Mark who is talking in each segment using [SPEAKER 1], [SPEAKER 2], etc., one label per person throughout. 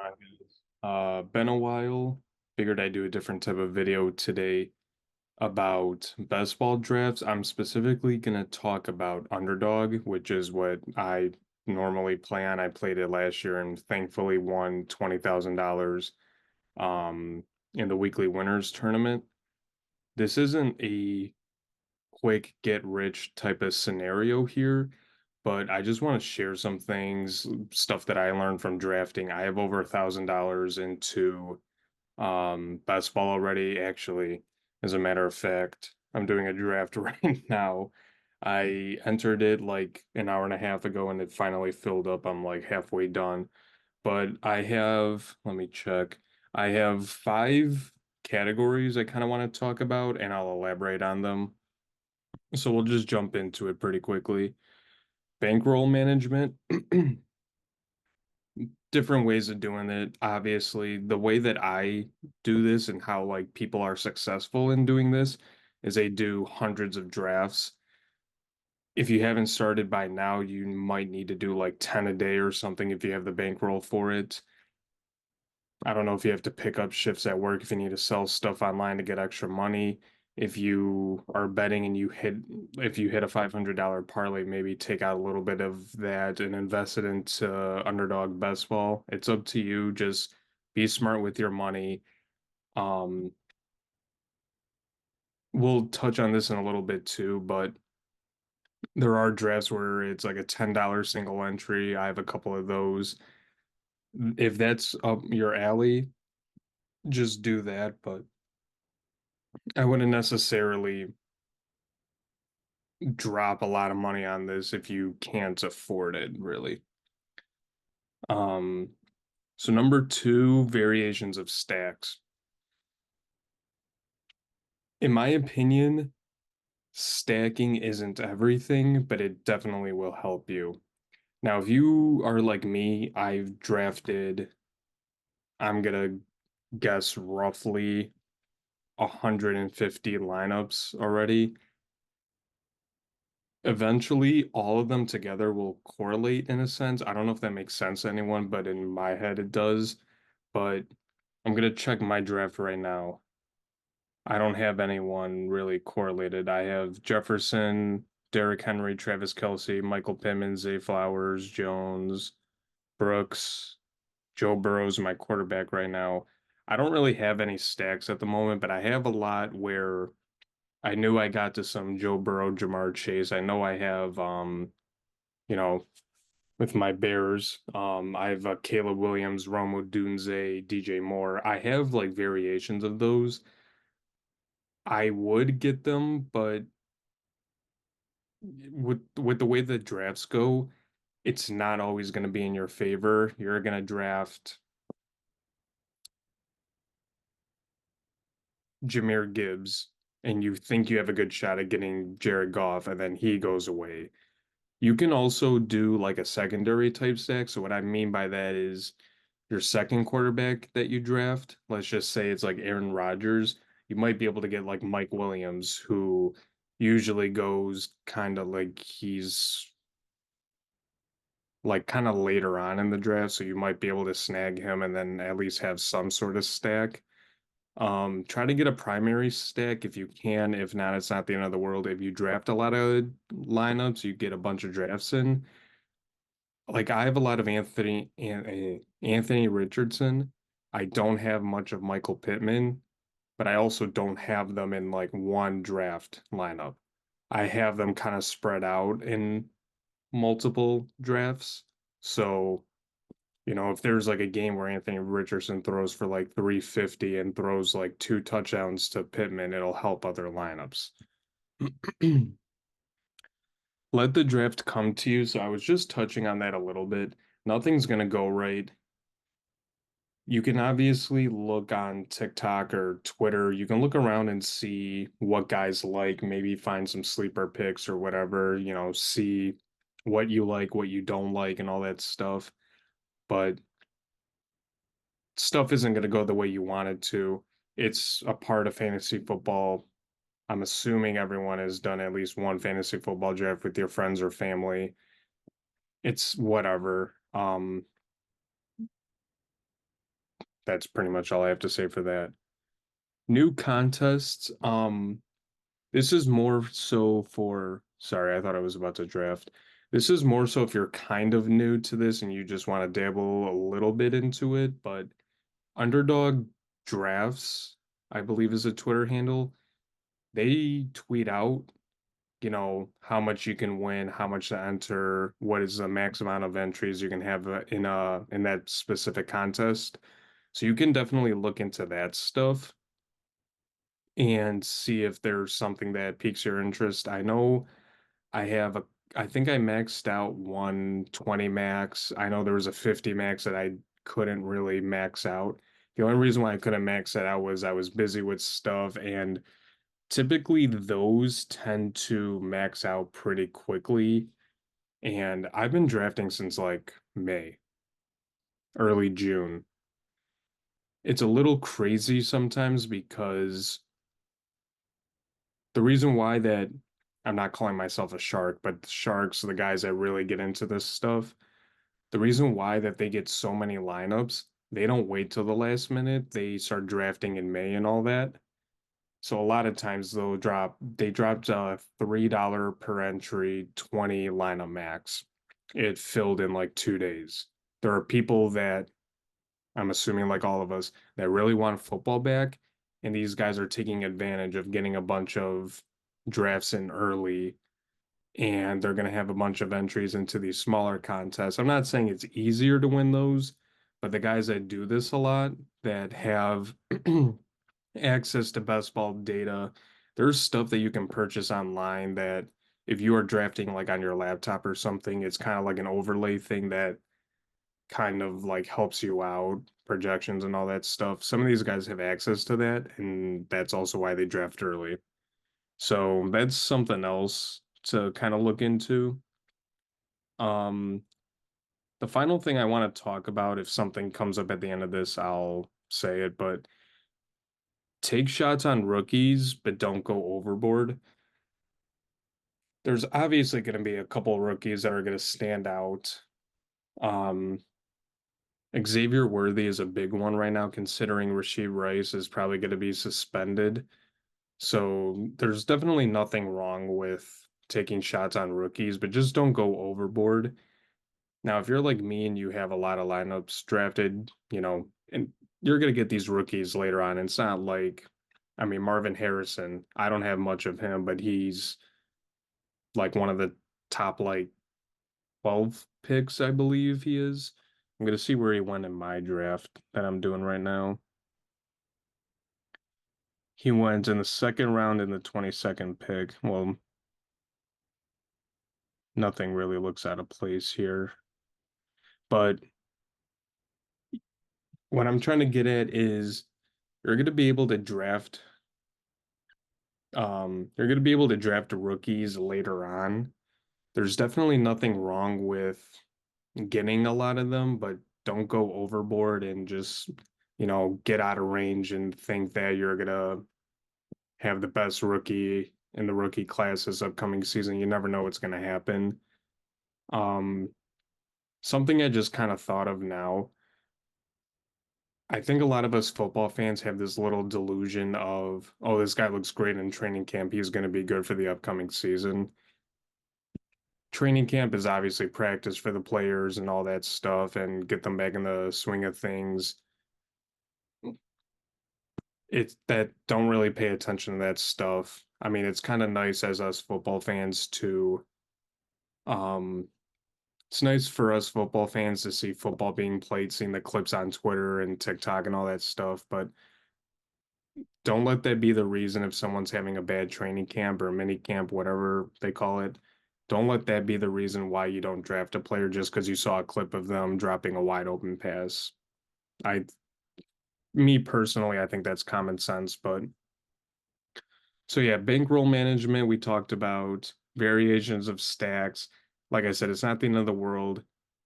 [SPEAKER 1] on, guys? Been a while. Figured I'd do a different type of video today about best ball drafts. I'm specifically gonna talk about Underdog, which is what I normally play on. I played it last year and thankfully won $20,000 in the weekly winners tournament. This isn't a quick get rich type of scenario here, but I just want to share some things, stuff that I learned from drafting. I have over $1,000 into best ball already, actually. As a matter of fact, I'm doing a draft right now. I entered it like an hour and a half ago and it finally filled up. I'm like halfway done. But I have, let me check. I have five categories I kind of want to talk about and I'll elaborate on them. So we'll just jump into it pretty quickly. Bankroll management, different ways of doing it. Obviously, the way that I do this and how like people are successful in doing this is they do hundreds of drafts. If you haven't started by now, you might need to do like 10 a day or something if you have the bankroll for it. I don't know if you have to pick up shifts at work, if you need to sell stuff online to get extra money. If you are betting and if you hit a $500 parlay, maybe take out a little bit of that and invest it into Underdog Best Ball. It's up to you. Just be smart with your money. Um, we'll touch on this in a little bit too, but there are drafts where it's like a $10 single entry. I have a couple of those. If that's up your alley, just do that, but I wouldn't necessarily drop a lot of money on this if you can't afford it, really. Um, so number two, variations of stacks. In my opinion, stacking isn't everything, but it definitely will help you. Now, if you are like me, I've drafted, I'm gonna guess roughly 150 lineups already. Eventually, all of them together will correlate in a sense. I don't know if that makes sense to anyone, but in my head it does. But I'm gonna check my draft right now. I don't have anyone really correlated. I have Jefferson, Derrick Henry, Travis Kelce, Michael Pittman, Zay Flowers, Jones, Brooks, Joe Burrow's my quarterback right now. I don't really have any stacks at the moment, but I have a lot where I knew I got to some Joe Burrow, Jamar Chase. I know I have you know, with my Bears. I have Caleb Williams, Romo Dunze, DJ Moore. I have like variations of those. I would get them, but with the way the drafts go, it's not always going to be in your favor. You're going to draft Jahmyr Gibbs, and you think you have a good shot at getting Jared Goff, and then he goes away. You can also do like a secondary type stack. So what I mean by that is your second quarterback that you draft, let's just say it's like Aaron Rodgers, you might be able to get like Mike Williams, who usually goes kind of like he's like kind of later on in the draft, so you might be able to snag him and then at least have some sort of stack. Try to get a primary stack if you can. If not, it's not the end of the world. If you draft a lot of lineups, you get a bunch of drafts in. Like I have a lot of Anthony Richardson. I don't have much of Michael Pittman, but I also don't have them in like one draft lineup. I have them kind of spread out in multiple drafts. So, if there's like a game where Anthony Richardson throws for like 350 and throws like two touchdowns to Pittman, it'll help other lineups. Let the draft come to you. So I was just touching on that a little bit. Nothing's going to go right. You can obviously look on TikTok or Twitter. You can look around and see what guys like, maybe find some sleeper picks or whatever, see what you like, what you don't like, and all that stuff. But stuff isn't going to go the way you want it to. It's a part of fantasy football. I'm assuming everyone has done at least one fantasy football draft with your friends or family. It's whatever. that's pretty much all I have to say for that. New contests. This is more so for, sorry, I thought I was about to draft. This is more so if you're kind of new to this and you just want to dabble a little bit into it, but Underdog Drafts, I believe is a Twitter handle. They tweet out, how much you can win, how much to enter, what is the max amount of entries you can have in that specific contest. So you can definitely look into that stuff and see if there's something that piques your interest. I know I have a I think I maxed out 120 max. I know there was a 50 max that I couldn't really max out. The only reason why I couldn't max it out was I was busy with stuff, and typically those tend to max out pretty quickly. And I've been drafting since like May, early June. It's a little crazy sometimes because the reason why that I'm not calling myself a shark, but the sharks, the guys that really get into this stuff, the reason why that they get so many lineups, they don't wait till the last minute. They start drafting in May and all that. So a lot of times they dropped a $3 per entry, 20 lineup max. It filled in like 2 days. There are people that I'm assuming like all of us that really want football back, and these guys are taking advantage of getting a bunch of drafts in early, and they're going to have a bunch of entries into these smaller contests. I'm not saying it's easier to win those, but the guys that do this a lot, that have access to best ball data, there's stuff that you can purchase online that if you are drafting like on your laptop or something, it's kind of like an overlay thing that kind of like helps you out, projections and all that stuff. Some of these guys have access to that, and that's also why they draft early. So that's something else to kind of look into. Um, the final thing I want to talk about, if something comes up at the end of this, I'll say it, but take shots on rookies, but don't go overboard. There's obviously going to be a couple rookies that are going to stand out. Um, Xavier Worthy is a big one right now, considering Rasheed Rice is probably going to be suspended. So there's definitely nothing wrong with taking shots on rookies, but just don't go overboard. Now, if you're like me and you have a lot of lineups drafted, and you're going to get these rookies later on. It's not like, I mean, Marvin Harrison, I don't have much of him, but he's like one of the top like 12 picks, I believe he is. I'm going to see where he went in my draft that I'm doing right now. He went in the second round in the 22nd pick. Well, nothing really looks out of place here. But what I'm trying to get at is you're going to be able to draft you're going to be able to draft rookies later on. There's definitely nothing wrong with getting a lot of them, but don't go overboard and just, get out of range and think that you're going to have the best rookie in the rookie class this upcoming season. You never know what's going to happen. Um, Something I just kind of thought of now. I think a lot of us football fans have this little delusion of, oh, this guy looks great in training camp. He's going to be good for the upcoming season. Training camp is obviously practice for the players and all that stuff and get them back in the swing of things. It's that don't really pay attention to that stuff. I mean, it's kind of nice as us football fans to, um, it's nice for us football fans to see football being played, seeing the clips on Twitter and TikTok and all that stuff, but don't let that be the reason if someone's having a bad training camp or mini camp, whatever they call it. Don't let that be the reason why you don't draft a player just because you saw a clip of them dropping a wide open pass. I, Me personally, I think that's common sense, but so yeah, bankroll management, we talked about variations of stacks. Like I said, it's not the end of the world.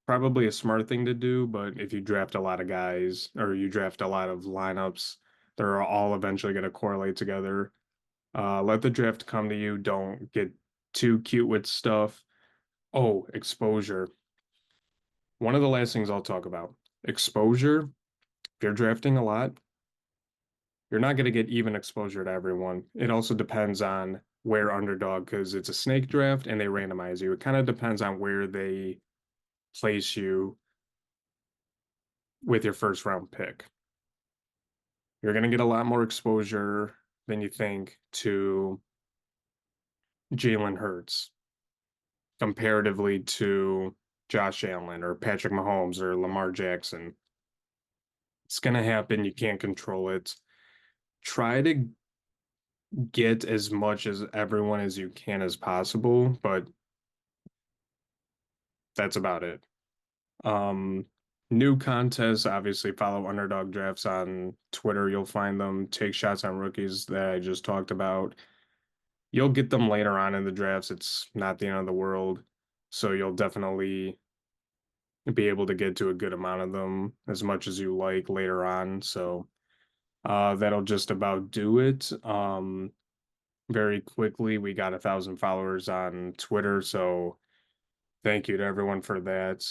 [SPEAKER 1] Probably a smart thing to do, but if you draft a lot of guys or you draft a lot of lineups, they're all eventually going to correlate together. Let the draft come to you. Don't get too cute with stuff. Oh, exposure. One of the last things I'll talk about. Exposure. If you're drafting a lot, you're not going to get even exposure to everyone. It also depends on where underdog, because it's a snake draft and they randomize you. It kind of depends on where they place you with your first round pick. You're going to get a lot more exposure than you think to Jalen Hurts comparatively to Josh Allen or Patrick Mahomes or Lamar Jackson. It's going to happen. You can't control it. Try to get as much as everyone as you can as possible, but that's about it. Um, New contests, obviously follow Underdog Drafts on Twitter. You'll find them. Take shots on rookies that I just talked about. You'll get them later on in the drafts. It's not the end of the world. So you'll definitely be able to get to a good amount of them as much as you like later on. So that'll just about do it. Very quickly, we got 1,000 followers on Twitter. So thank you to everyone for that.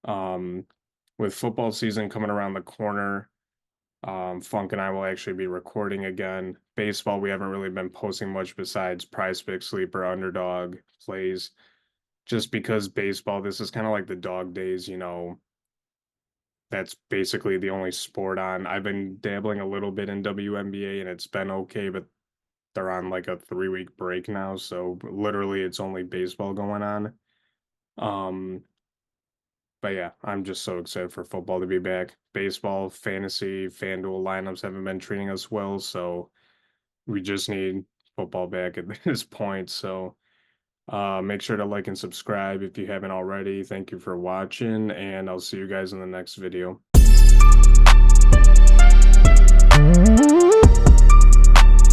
[SPEAKER 1] Um, with football season coming around the corner, Funk and I will actually be recording again. Baseball, we haven't really been posting much besides Prize Pick, Sleeper, Underdog plays, just because baseball, this is kind of like the dog days, that's basically the only sport on. I've been dabbling a little bit in WNBA and it's been okay, but they're on like a 3-week break now, so literally it's only baseball going on. Um, But yeah, I'm just so excited for football to be back. Baseball, fantasy, FanDuel lineups haven't been treating us well, so we just need football back at this point. So make sure to like and subscribe if you haven't already. Thank you for watching, and I'll see you guys in the next video.